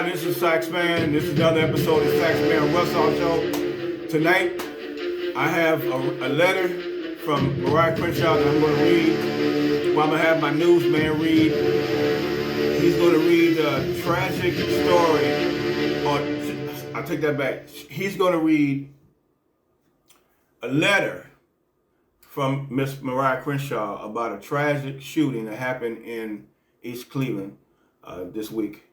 this is Saxman. This is another episode of Saxman Russaw Show. Tonight, I have a letter from Mariah Crenshaw that I'm going to read. Well, I'm going to have my newsman read. He's going to read a tragic story. Or, I'll take that back. He's going to read a letter from Miss Mariah Crenshaw about a tragic shooting that happened in East Cleveland this week.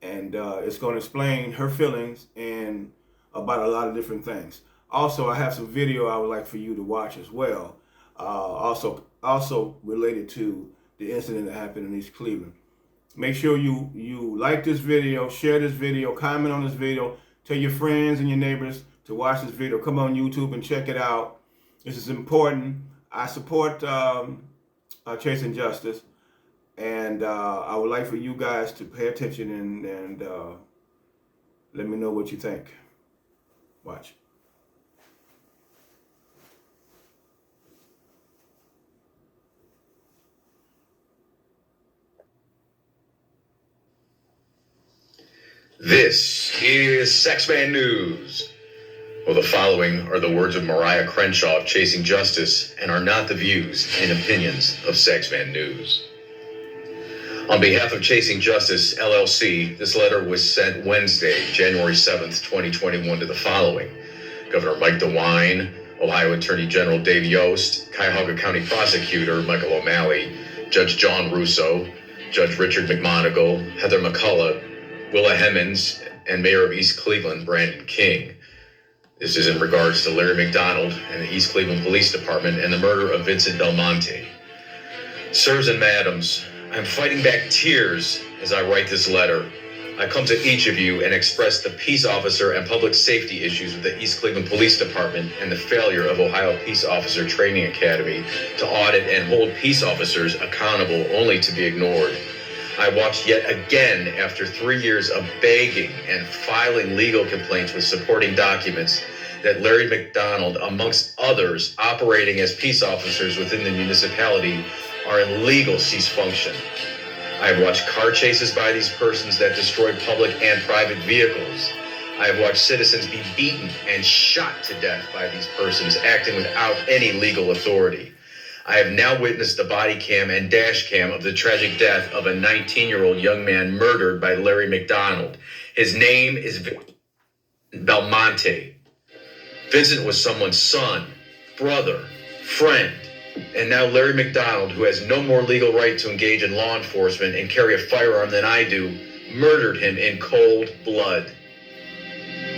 And it's going to explain her feelings and about a lot of different things. Also, I have some video I would like for you to watch as well. Also related to the incident that happened in East Cleveland. Make sure you like this video, share this video, comment on this video, tell your friends and your neighbors to watch this video. Come on YouTube and check it out. This is important. I support chasing justice. And I would like for you guys to pay attention and let me know what you think. Watch. This is Saxman News. Well, the following are the words of Mariah Crenshaw of Chasing Justice and are not the views and opinions of Saxman News. On behalf of Chasing Justice, LLC, this letter was sent Wednesday, January 7th, 2021 to the following: Governor Mike DeWine, Ohio Attorney General Dave Yost, Cuyahoga County Prosecutor Michael O'Malley, Judge John Russaw, Judge Richard McMonigal, Heather McCullough, Willa Hemmons, and Mayor of East Cleveland, Brandon King. This is in regards to Larry McDonald and the East Cleveland Police Department and the murder of Vincent Belmonte. Sirs and madams, I'm fighting back tears as I write this letter. I come to each of you and express the peace officer and public safety issues with the East Cleveland Police Department and the failure of Ohio Peace Officer Training Academy to audit and hold peace officers accountable only to be ignored. I watched yet again, after 3 years of begging and filing legal complaints with supporting documents, that Larry McDonald, amongst others operating as peace officers within the municipality, are in legal cease function. I have watched car chases by these persons that destroy public and private vehicles. I have watched citizens be beaten and shot to death by these persons acting without any legal authority. I have now witnessed the body cam and dash cam of the tragic death of a 19-year-old young man murdered by Larry McDonald. His name is Belmonte. Vincent was someone's son, brother, friend. And now Larry McDonald, who has no more legal right to engage in law enforcement and carry a firearm than I do, murdered him in cold blood.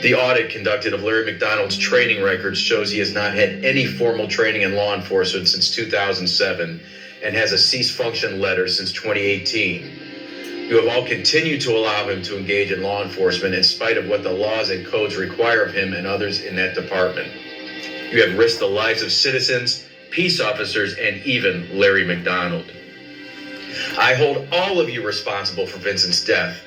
The audit conducted of Larry McDonald's training records shows he has not had any formal training in law enforcement since 2007 and has a cease function letter since 2018. You have all continued to allow him to engage in law enforcement in spite of what the laws and codes require of him and others in that department. You have risked the lives of citizens, peace officers, and even Larry McDonald. I hold all of you responsible for Vincent's death.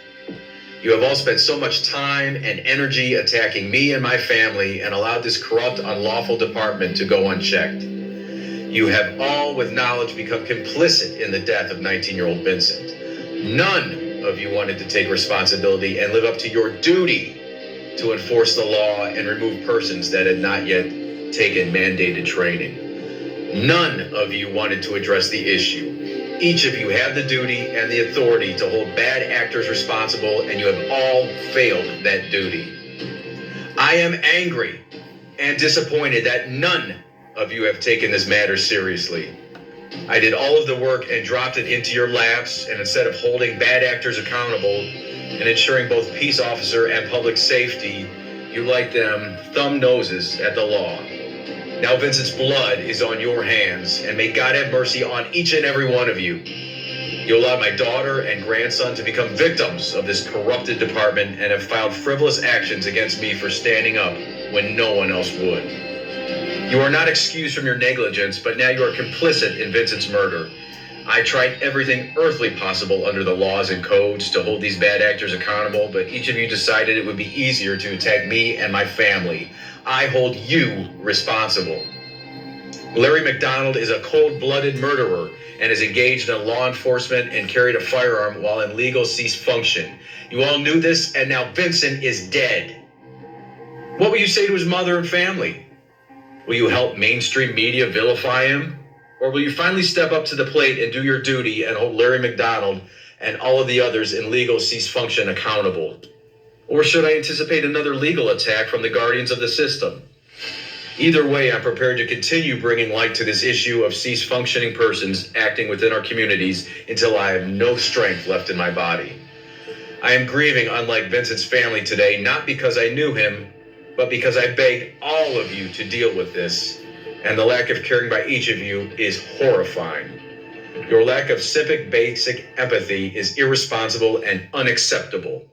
You have all spent so much time and energy attacking me and my family and allowed this corrupt, unlawful department to go unchecked. You have all, with knowledge, become complicit in the death of 19-year-old Vincent. None of you wanted to take responsibility and live up to your duty to enforce the law and remove persons that had not yet taken mandated training. None of you wanted to address the issue. Each of you have the duty and the authority to hold bad actors responsible, and you have all failed that duty. I am angry and disappointed that none of you have taken this matter seriously. I did all of the work and dropped it into your laps, and instead of holding bad actors accountable and ensuring both peace officer and public safety, you like them thumb noses at the law. Now Vincent's blood is on your hands, and may God have mercy on each and every one of you. You allowed my daughter and grandson to become victims of this corrupted department and have filed frivolous actions against me for standing up when no one else would. You are not excused from your negligence, but now you are complicit in Vincent's murder. I tried everything earthly possible under the laws and codes to hold these bad actors accountable, but each of you decided it would be easier to attack me and my family. I hold you responsible. Larry McDonald is a cold-blooded murderer, and is engaged in law enforcement and carried a firearm while in legal cease function. You all knew this, and now Vincent is dead. What will you say to his mother and family? Will you help mainstream media vilify him? Or will you finally step up to the plate and do your duty and hold Larry McDonald and all of the others in legal cease function accountable? Or should I anticipate another legal attack from the guardians of the system? Either way, I'm prepared to continue bringing light to this issue of cease functioning persons acting within our communities until I have no strength left in my body. I am grieving, unlike Vincent's family today, not because I knew him, but because I begged all of you to deal with this, and the lack of caring by each of you is horrifying. Your lack of civic basic empathy is irresponsible and unacceptable.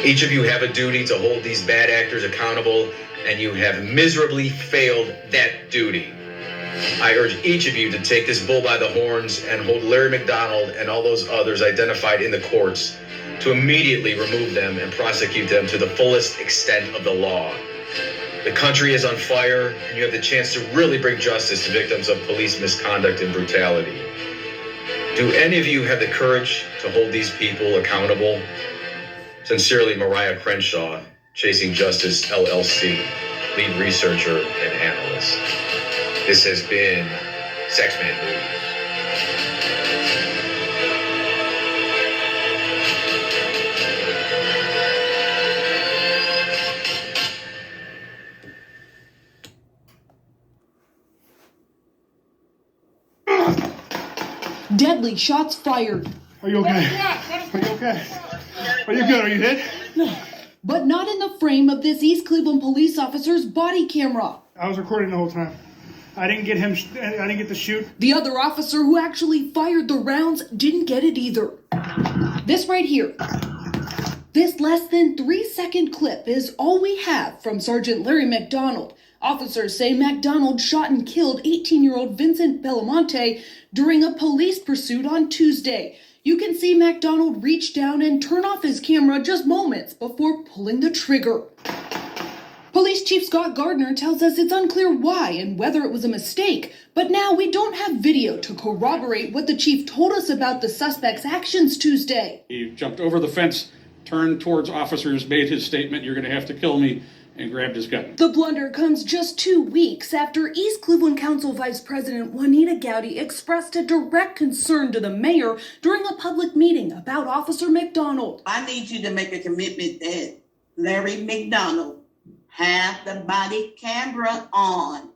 Each of you have a duty to hold these bad actors accountable, and you have miserably failed that duty. I urge each of you to take this bull by the horns and hold Larry McDonald and all those others identified in the courts to immediately remove them and prosecute them to the fullest extent of the law. The country is on fire, and you have the chance to really bring justice to victims of police misconduct and brutality. Do any of you have the courage to hold these people accountable? Sincerely, Mariah Crenshaw, Chasing Justice, LLC, lead researcher and analyst. This has been Saxman News. Deadly shots fired. Are you okay? Are you okay? Are you good? Are you hit? No, but not in the frame of this East Cleveland police officer's body camera. I was recording the whole time. I didn't get him. I didn't get the shoot. The other officer who actually fired the rounds didn't get it either. This right here. This less than 3-second clip is all we have from Sergeant Larry McDonald. Officers say McDonald shot and killed 18-year-old Vincent Belmonte during a police pursuit on Tuesday. You can see McDonald reach down and turn off his camera just moments before pulling the trigger. Police Chief Scott Gardner tells us it's unclear why and whether it was a mistake, but now we don't have video to corroborate what the chief told us about the suspect's actions Tuesday. He jumped over the fence, turned towards officers, made his statement, "You're going to have to kill me," and grabbed his gun. The blunder comes just 2 weeks after East Cleveland Council Vice President Juanita Gowdy expressed a direct concern to the mayor during a public meeting about Officer McDonald. I need you to make a commitment that Larry McDonald have the body camera on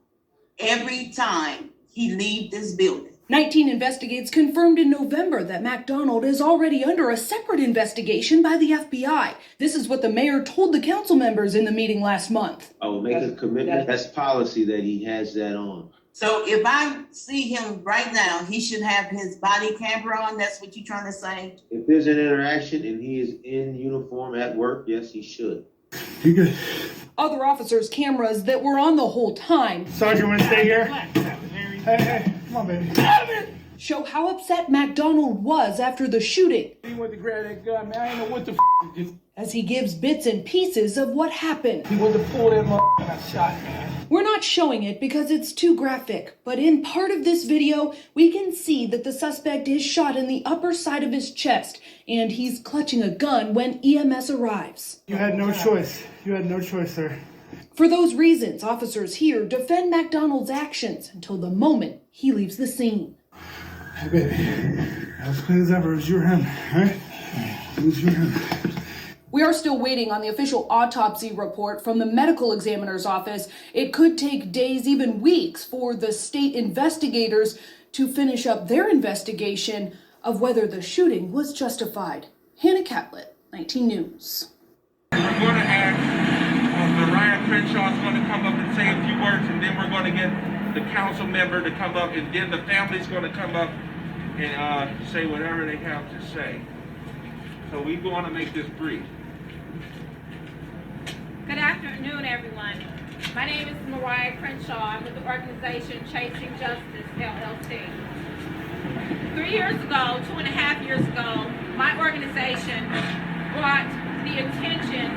every time he leaves this building. 19 Investigates confirmed in November that McDonald is already under a separate investigation by the FBI. This is what the mayor told the council members in the meeting last month. I will make a commitment. That's policy that he has that on. So if I see him right now, he should have his body camera on. That's what you're trying to say? If there's an interaction and he is in uniform at work, yes, he should. You good? Other officers' cameras that were on the whole time Sergeant, want to stay here? Hey, come on, baby. show how upset McDonald was after the shooting. He went to grab that gun, man. I didn't know what the to do. As he gives bits and pieces of what happened. He went to pull that and I shot, man. We're not showing it because it's too graphic, but in part of this video, we can see that the suspect is shot in the upper side of his chest, and he's clutching a gun when EMS arrives. You had no choice. You had no choice, sir. For those reasons, officers here defend McDonald's actions until the moment he leaves the scene. Hey, baby. As clean as ever. It was your hand, right? It was your hand. We are still waiting on the official autopsy report from the medical examiner's office. It could take days, even weeks, for the state investigators to finish up their investigation of whether the shooting was justified. Hannah Catlett, 19 News. We're going to ask Mariah Crenshaw is going to come up and say a few words, and then we're going to get the council member to come up, and then the family's going to come up and say whatever they have to say. So we want to make this brief. Good afternoon, everyone. My name is Mariah Crenshaw. I'm with the organization Chasing Justice, LLC. 3 years ago, 2.5 years ago, my organization brought the attention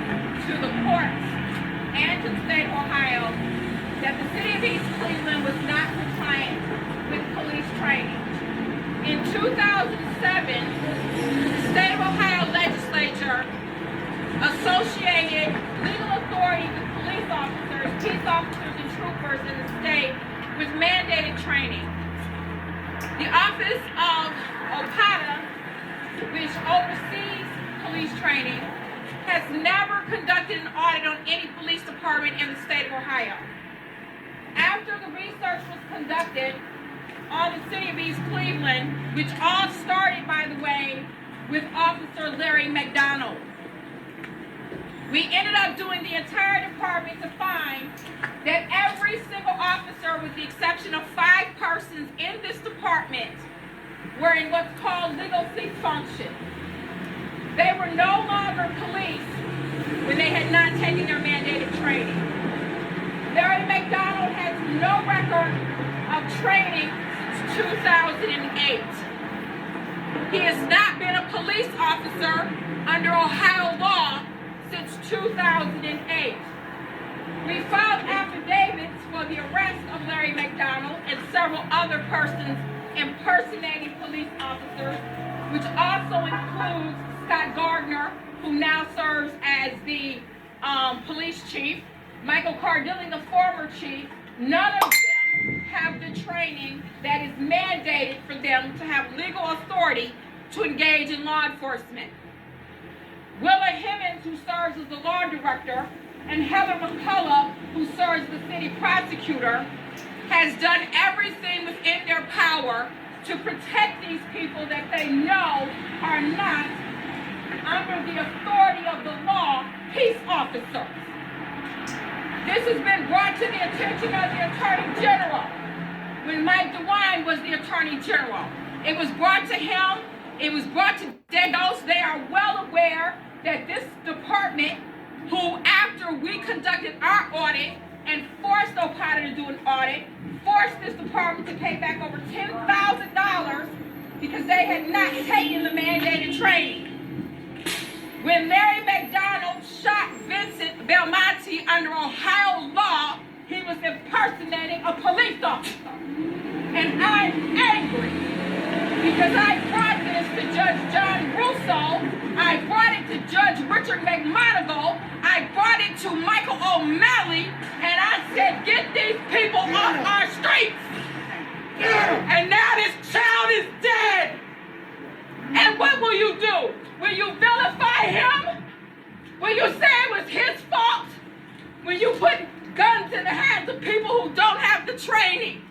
to the courts and to the state of Ohio that the city of East Cleveland was not compliant with police training. In 2007, the state of Ohio legislature associated legal authority with police officers, peace officers, and troopers in the state with mandated training. The Office of OPATA, which oversees police training, has never conducted an audit on any police department in the state of Ohio. After the research was conducted on the city of East Cleveland, which all started, by the way, with Officer Larry McDonald, we ended up doing the entire department to find that every single officer, with the exception of 5 persons in this department, were in what's called legal seat function. They were no longer police when they had not taken their mandated training. Larry McDonald has no record of training since 2008. He has not been a police officer under Ohio law since 2008. We filed affidavits for the arrest of Larry McDonald and several other persons impersonating police officers, which also includes Scott Gardner, who now serves as the police chief, Michael Cardilli, the former chief. None of them have the training that is mandated for them to have legal authority to engage in law enforcement. Willa Himmons, who serves as the law director, and Heather McCullough, who serves as the city prosecutor, has done everything within their power to protect these people that they know are not, under the authority of the law, peace officers. This has been brought to the attention of the Attorney General when Mike DeWine was the Attorney General. It was brought to him, it was brought to Dagos. They are well aware that this department, who after we conducted our audit and forced OPATA to do an audit, forced this department to pay back over $10,000 because they had not taken the mandated training. When Larry McDonald shot Vincent Belmonte under Ohio law, he was impersonating a police officer. And I'm angry because I brought this to Judge John Russaw, I brought it to Judge Richard McMonigal, I brought it to Michael O'Malley, and I said, get these people off our streets. And now this child is dead. And what will you do? Will you vilify him? Will you say it was his fault? Will you put guns in the hands of people who don't have the training?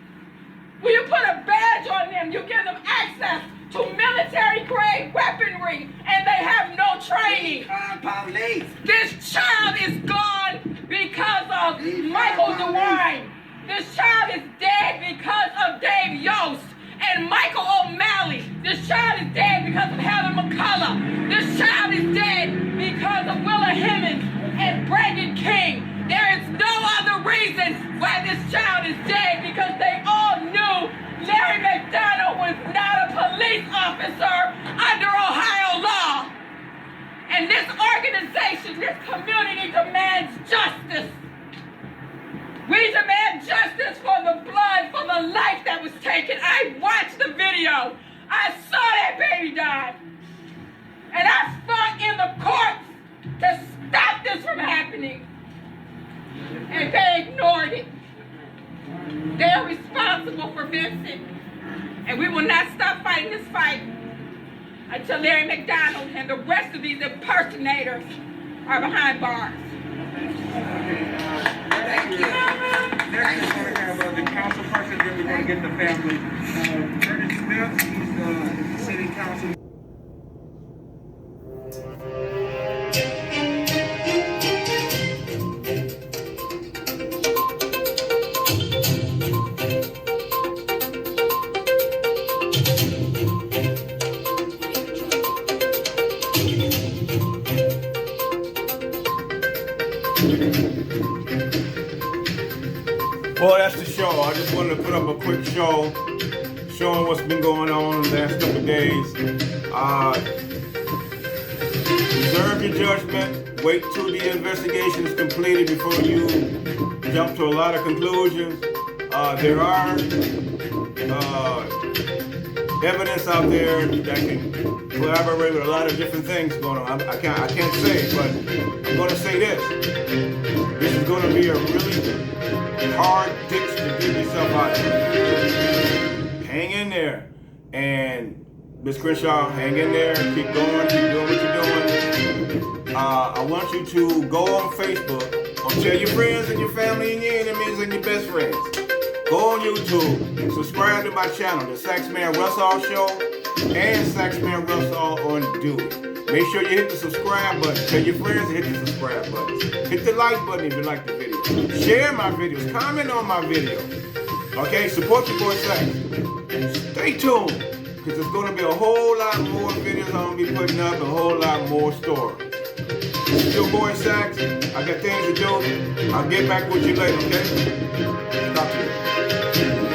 Will you put a badge on them? You give them access to military-grade weaponry, and they have no training. Police. This child is gone because of Michael DeWine. This child is dead because of Dave Yost and Michael O'Malley. This child is dead because of Heather McCullough. This child is dead because of Willa Himmons and Brandon King. There is no other reason why this child is dead, because they all knew Larry McDonald was not a police officer under Ohio law. And this organization, this community demands justice. We demand justice for the blood, for the life that was taken. I watched the video. I saw that baby die. And I fought in the courts to stop this from happening. And they ignored it. They are responsible for Vincent. And we will not stop fighting this fight until Larry McDonald and the rest of these impersonators are behind bars. Thank you. Next, we're going to have the council person, then we're going to get the family. Ernest Smith, he's the city council. Well, that's the show. I just wanted to put up a quick show showing what's been going on in the last couple of days. Reserve your judgment. Wait till the investigation is completed before you jump to a lot of conclusions. There are evidence out there that can collaborate with a lot of different things going on. I can't say, but I'm going to say this. This is going to be a really hard ditch to dig yourself out of. Hang in there. And Ms. Crenshaw, hang in there. Keep going. Keep doing what you're doing. I want you to go on Facebook or tell your friends and your family and your enemies and your best friends. Go on YouTube, subscribe to my channel, the Saxman Russaw Show and Saxman Russaw on Duty. Make sure you hit the subscribe button. Tell your friends to hit the subscribe button. Hit the like button if you like the video. Share my videos, comment on my videos. Okay, support your boy Sax. Stay tuned, because there's going to be a whole lot more videos I'm going to be putting up, and a whole lot more stories. This is your boy Sax. I got things to do. I'll get back with you later, okay? Talk to you.